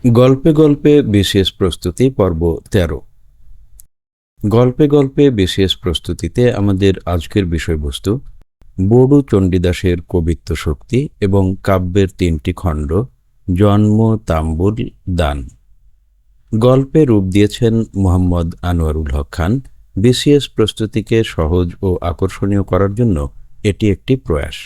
গল্পে গল্পে বিশেষ প্রস্তুতি পর্ব ১৩। গল্পে গল্পে বিশেষ প্রস্তুতিতে আমাদের আজকের বিষয়বস্তু বড়ু চণ্ডীদাসের কবিত্ব শক্তি এবং কাব্যের ৩টি খণ্ড, জন্ম, তাম্বুল, দান। গল্পে রূপ দিয়েছেন মোহাম্মদ আনোয়ারুল হক খান। বিশেষ প্রস্তুতিকে সহজ ও আকর্ষণীয় করার জন্য এটি একটি প্রয়াস।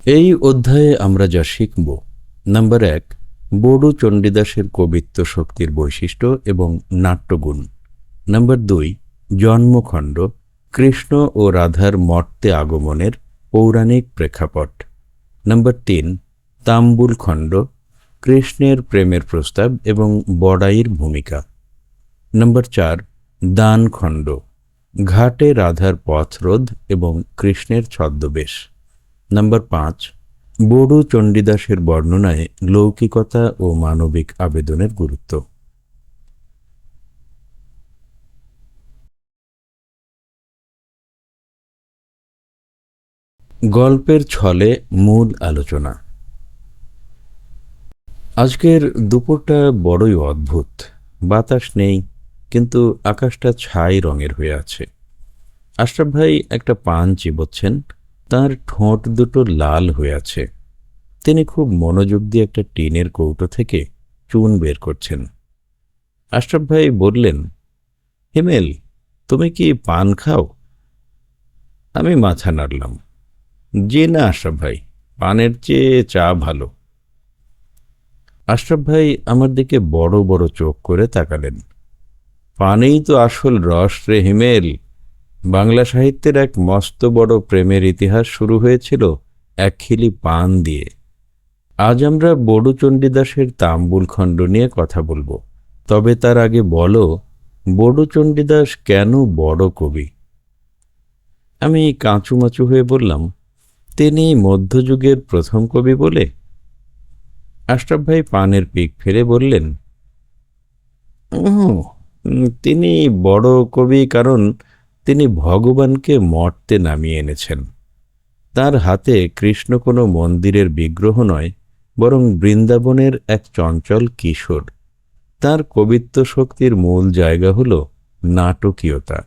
এই অধ্যায়ে আমরা যা শিখব: নাম্বার ১, বড়ু চণ্ডীদাসের কবিত্ব শক্তির বৈশিষ্ট্য এবং নাট্যগুণ। নাম্বার ২, জন্মখণ্ড, কৃষ্ণ ও রাধার মর্তে আগমনের পৌরাণিক প্রেক্ষাপট। নাম্বার ৩, তাম্বুল খণ্ড, কৃষ্ণের প্রেমের প্রস্তাব এবং বড়াইয়ের ভূমিকা। নাম্বার ৪, দান খণ্ড, ঘাটে রাধার পথরোধ এবং কৃষ্ণের ছদ্মবেশ। নাম্বার ৫, বড়ু চণ্ডীদাসের বর্ণনায় লৌকিকতা ও মানবিক আবেদনের গুরুত্ব। গল্পের ছলে মূল আলোচনা। আজকের দুপুরটা বড়ই অদ্ভুত। বাতাস নেই, কিন্তু আকাশটা ছাই রঙের হয়ে আছে। আশরাফ ভাই একটা পান চিবোচ্ছেন, তাঁর ঠোঁট দুটো লাল হয়ে আছে। তিনি খুব মনোযোগ দিয়ে একটা টিনের কৌটো থেকে চুন বের করছেন। আশরাফ ভাই বললেন, হিমেল, তুমি কি পান খাও? আমি মাথা নাড়লাম। জি না আশরাফ ভাই, পানের চেয়ে চা ভালো। আশরাফ ভাই আমার দিকে বড় বড় চোখ করে তাকালেন। পানেই তো আসল রস রে হিমেল। বাংলা সাহিত্যের এক মস্ত বড় প্রেমের ইতিহাস শুরু হয়েছিল এক খিলি পান দিয়ে। আজ আমরা বড়ু চণ্ডীদাসের তাম্বুল খণ্ড নিয়ে কথা বলবো। তবে তার আগে বলো, বড়ু চণ্ডীদাস কেন বড় কবি? আমি কাঁচুমাচু হয়ে বললাম, তিনি মধ্যযুগের প্রথম কবি বলে। আশরাফ ভাই পানের পিক ফেলে বললেন, তিনি বড় কবি কারণ তিনি ভগবানকে মর্তে নামিয়ে এনেছেন। তার হাতে কৃষ্ণ কোনো মন্দিরের বিগ্রহ নয়, বরং বৃন্দাবনের এক চঞ্চল কিশোর। তার কবিত্ব শক্তির মূল জায়গা হল নাটকীয়তা।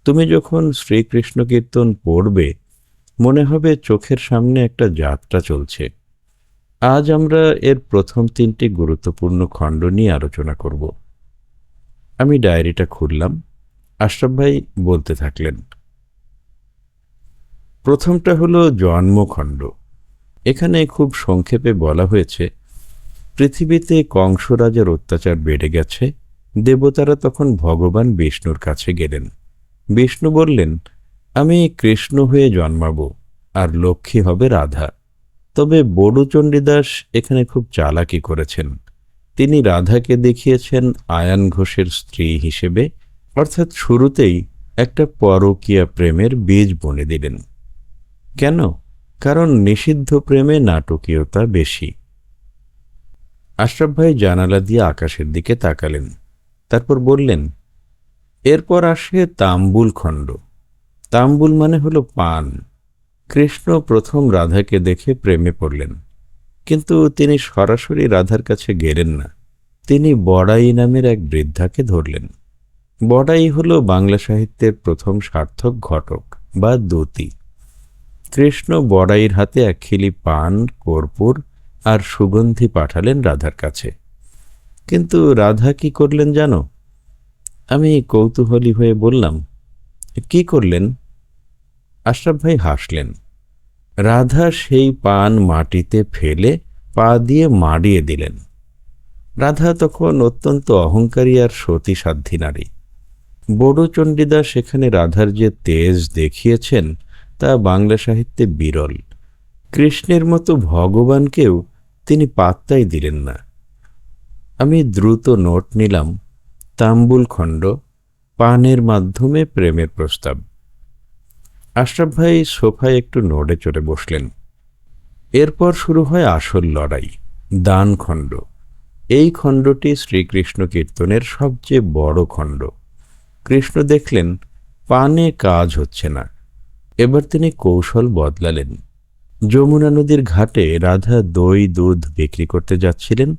তুমি যখন শ্রীকৃষ্ণ কীর্তন পড়বে, মনে হবে চোখের সামনে একটা যাত্রা চলছে। আজ আমরা এর প্রথম ৩টি গুরুত্বপূর্ণ খণ্ড নিয়ে আলোচনা করব। আমি ডায়েরিটা খুললাম। আশরাফ ভাই বলতে থাকলেন, প্রথমটা হলো জন্মখণ্ড। এখানে খুব সংক্ষেপে বলা হয়েছে, পৃথিবীতে কংস রাজার অত্যাচার বেড়ে গেছে। দেবতারা তখন ভগবান বিষ্ণুর কাছে গেলেন। বিষ্ণু বললেন, আমি কৃষ্ণ হয়ে জন্মাব, আর লক্ষ্মী হবে রাধা। তবে বড়ু চণ্ডীদাস এখানে খুব চালাকি করেছেন। তিনি রাধাকে দেখিয়েছেন আয়ান ঘোষের স্ত্রী হিসেবে, অর্থাৎ শুরুতেই একটা পরকীয়া প্রেমের বীজ বুনে দিলেন। কেন? কারণ নিষিদ্ধ প্রেমে নাটকীয়তা বেশি। আশরাফ ভাই জানালা দিয়ে আকাশের দিকে তাকালেন, তারপর বললেন, এরপর আসে তাম্বুল খণ্ড। তাম্বুল মানে হলো পান। কৃষ্ণ প্রথম রাধাকে দেখে প্রেমে পড়লেন, কিন্তু তিনি সরাসরি রাধার কাছে গেলেন না। তিনি বড়াই নামের এক বৃদ্ধাকে ধরলেন। বড়াই হলো বাংলা সাহিত্যের প্রথম সার্থক ঘটক বা দূতী। কৃষ্ণ বড়াইয়ের হাতে এক খিলি পান, কর্পূর আর সুগন্ধি পাঠালেন রাধার কাছে। কিন্তু রাধা কি করলেন জানো? আমি কৌতূহলী হয়ে বললাম, কি করলেন? আশরাফ ভাই হাসলেন। রাধা সেই পান মাটিতে ফেলে পা দিয়ে মাড়িয়ে দিলেন। রাধা তখন অত্যন্ত অহংকারী আর সতীসাধ্যী নারী। বড়ু চণ্ডীদাস সেখানে রাধার যে তেজ দেখিয়েছেন, তা বাংলা সাহিত্যে বিরল। কৃষ্ণের মতো ভগবানকেও তিনি পাত্তাই দিলেন না। আমি দ্রুত নোট নিলাম, তাম্বুল খণ্ড, পানের মাধ্যমে প্রেমের প্রস্তাব। আশরাফ ভাই সোফায় একটু নড়ে চড়ে বসলেন। এরপর শুরু হয় আসল লড়াই, দান খণ্ড। এই খণ্ডটি শ্রীকৃষ্ণ কীর্তনের সবচেয়ে বড় খণ্ড। কৃষ্ণ দেখলেন পানে কাজ হচ্ছে না। এবার তিনি কৌশল বদলালেন। যমুনা নদীর ঘাটে রাধা দই দুধ বিক্রি করতে যাচ্ছিলেন।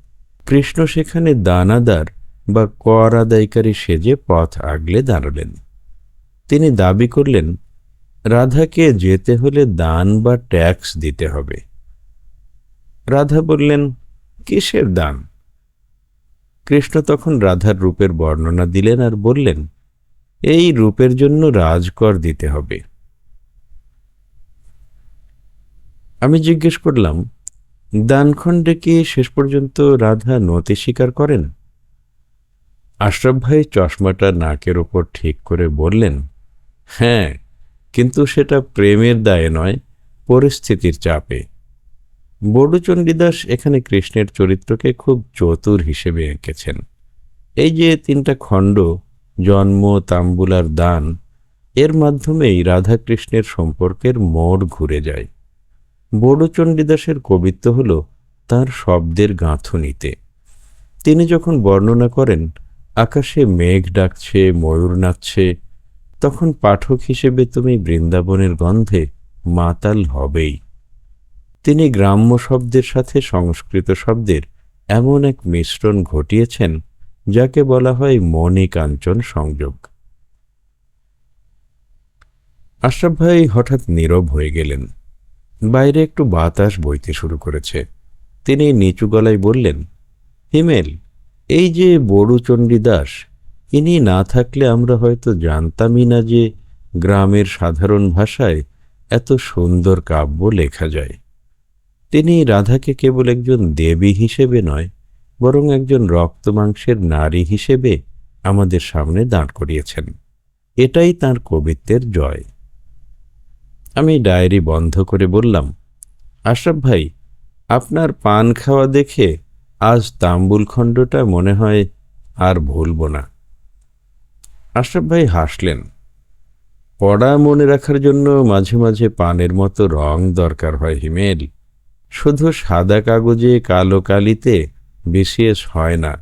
কৃষ্ণ সেখানে দানাদার বা কর আদায়কারী সেজে পথ আগলে দাঁড়ালেন। তিনি দাবি করলেন, রাধাকে যেতে হলে দান বা ট্যাক্স দিতে হবে। রাধা বললেন, কিসের দান? কৃষ্ণ তখন রাধার রূপের বর্ণনা দিলেন আর বললেন, এই রূপের জন্য রাজকর দিতে হবে। আমি জিজ্ঞেস করলাম, দানখণ্ডে কি শেষ পর্যন্ত রাধা নতি স্বীকার করেন? আশরাফ ভাই চশমাটা নাকের ওপর ঠিক করে বললেন, হ্যাঁ, কিন্তু সেটা প্রেমের দায়ে নয়, পরিস্থিতির চাপে। বড়ু চণ্ডীদাস এখানে কৃষ্ণের চরিত্রকে খুব চতুর হিসেবে এঁকেছেন। এই যে 3টা খণ্ড, জন্ম, তাম্বুল আর দান, এর মাধ্যমেই রাধাকৃষ্ণের সম্পর্কের মোড় ঘুরে যায়। বড়ু চণ্ডীদাসের কবিত্ব হল তাঁর শব্দের গাঁথুনিতে। তিনি যখন বর্ণনা করেন আকাশে মেঘ ডাকছে, ময়ূর নাচছে, তখন পাঠক হিসেবে তুমি বৃন্দাবনের গন্ধে মাতাল হবেই। তিনি গ্রাম্য শব্দের সাথে সংস্কৃত শব্দের এমন এক মিশ্রণ ঘটিয়েছেন যাকে বলা হয় মণিকাঞ্চন সংযোগ। আশরাফ ভাই হঠাৎ নীরব হয়ে গেলেন। বাইরে একটু বাতাস বইতে শুরু করেছে। তিনি নিচু গলায় বললেন, হিমেল, এই যে বড়ু চণ্ডীদাস, ইনি না থাকলে আমরা হয়তো জানতামই না যে গ্রামের সাধারণ ভাষায় এত সুন্দর কাব্য লেখা যায়। তিনি রাধাকে কেবল একজন দেবী হিসেবে নয়, বরং একজন রক্তমাংসের নারী হিসেবে আমাদের সামনে দাঁড় করিয়েছেন। এটাই তাঁর কবিত্বের জয়। আমি ডায়েরি বন্ধ করে বললাম, আশরাফ ভাই, আপনার পান খাওয়া দেখে আজ তাম্বুল খণ্ডটা মনে হয় আর ভুলব না। আশরাফ ভাই হাসলেন। পড়া মনে রাখার জন্য মাঝে মাঝে পানের মতো রং দরকার হয় হিমেল। শুধু সাদা কাগজে কালো কালিতে বিশেষ হয় না,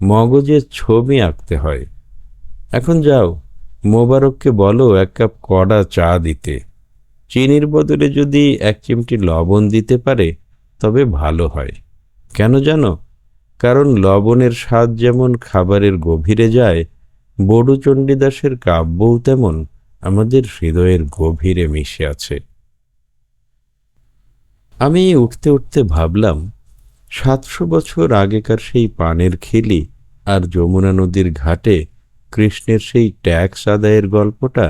মগজের ছবি আঁকতে হয়। এখন যাও, মোবারককে বলো 1 কাপ কড়া চা দিতে। চিনির বদলে যদি 1 চিমটি লবণ দিতে পারে তবে ভালো হয়। কেন জানো? কারণ লবণের স্বাদ যেমন খাবারের গভীরে যায়, বড়ু চণ্ডীদাসের কাব্যও তেমন আমাদের হৃদয়ের গভীরে মিশে আছে। আমি উঠতে উঠতে ভাবলাম, 700 বছর আগেকার সেই পানের খিলি আর যমুনা নদীর ঘাটে কৃষ্ণের সেই ট্যাক্স আদায়ের গল্পটা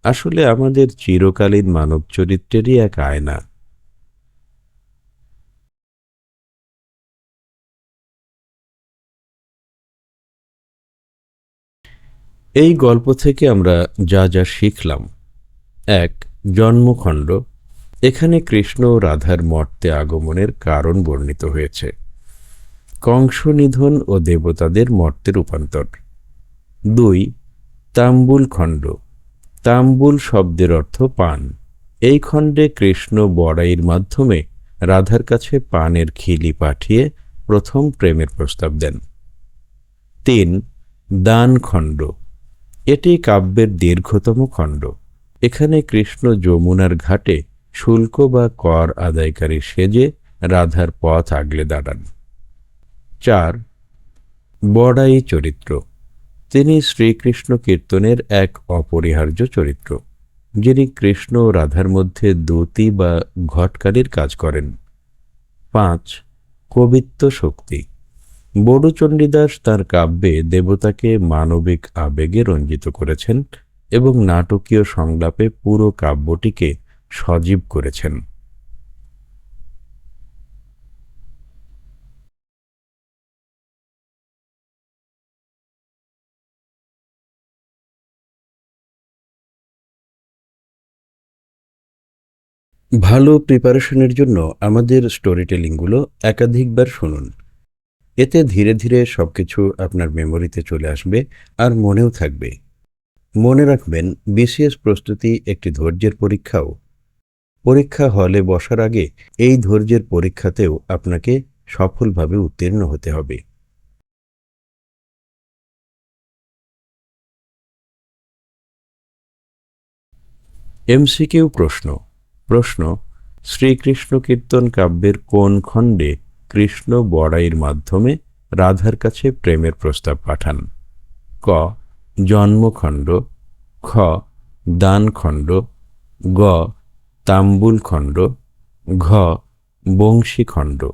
আসলে আমাদের চিরকালীন মানব চরিত্রেরই এক আয়না। এই গল্প থেকে আমরা যা যা শিখলাম: 1. জন্মখণ্ড। এখানে কৃষ্ণ ও রাধার মর্তে আগমনের কারণ বর্ণিত হয়েছে। কংস নিধন ও দেবতাদের মর্তে রূপান্তর। 2. তাম্বুল খণ্ড। তাম্বুল শব্দের অর্থ পান। এই খণ্ডে কৃষ্ণ বড়াইয়ের মাধ্যমে রাধার কাছে পানের খিলি পাঠিয়ে প্রথম প্রেমের প্রস্তাব দেন। 3. দান খণ্ড। এটি কাব্যের দীর্ঘতম খণ্ড। এখানে কৃষ্ণ যমুনার ঘাটে শুল্ক বা কর আদায়কারী সেজে রাধার পথ আগলে দাঁড়ান। 4. বড়াই চরিত্র। তিনি শ্রীকৃষ্ণ কীর্তনের এক অপরিহার্য চরিত্র, যিনি কৃষ্ণ ও রাধার মধ্যে দূতি বা ঘটকারীর কাজ করেন। 5. কবিত্ব শক্তি। বড়ু চণ্ডীদাস তাঁর কাব্যে দেবতাকে মানবিক আবেগে রঞ্জিত করেছেন এবং নাটকীয় সংলাপে পুরো কাব্যটিকে সজীব করেছেন। ভালো প্রিপারেশনের জন্য আমাদের স্টোরি টেলিংগুলো একাধিকবার শুনুন। এতে ধীরে ধীরে সবকিছু আপনার মেমোরিতে চলে আসবে আর মনেও থাকবে। মনে রাখবেন, বিসিএস প্রস্তুতি একটি ধৈর্যের পরীক্ষাও। পরীক্ষা হলে বসার আগে এই ধৈর্যের পরীক্ষাতেও আপনাকে সফলভাবে উত্তীর্ণ হতে হবে। এমসিকিউ প্রশ্ন। প্রশ্ন: শ্রীকৃষ্ণ কীর্তন কাব্যের কোন খণ্ডে কৃষ্ণ বড়াইয়ের মাধ্যমে রাধার কাছে প্রেমের প্রস্তাব পাঠান? ক. জন্মখণ্ড, খ. দানখণ্ড, গ. তাম্বুলখণ্ড, ঘ. বংশীখণ্ড।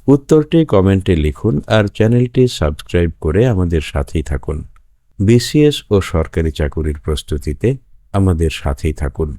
উত্তরটি কমেন্টে লিখুন আর চ্যানেলটি সাবস্ক্রাইব করে আমাদের সাথেই থাকুন। বিসিএস ও সরকারি চাকুরির প্রস্তুতিতে আমাদের সাথেই থাকুন।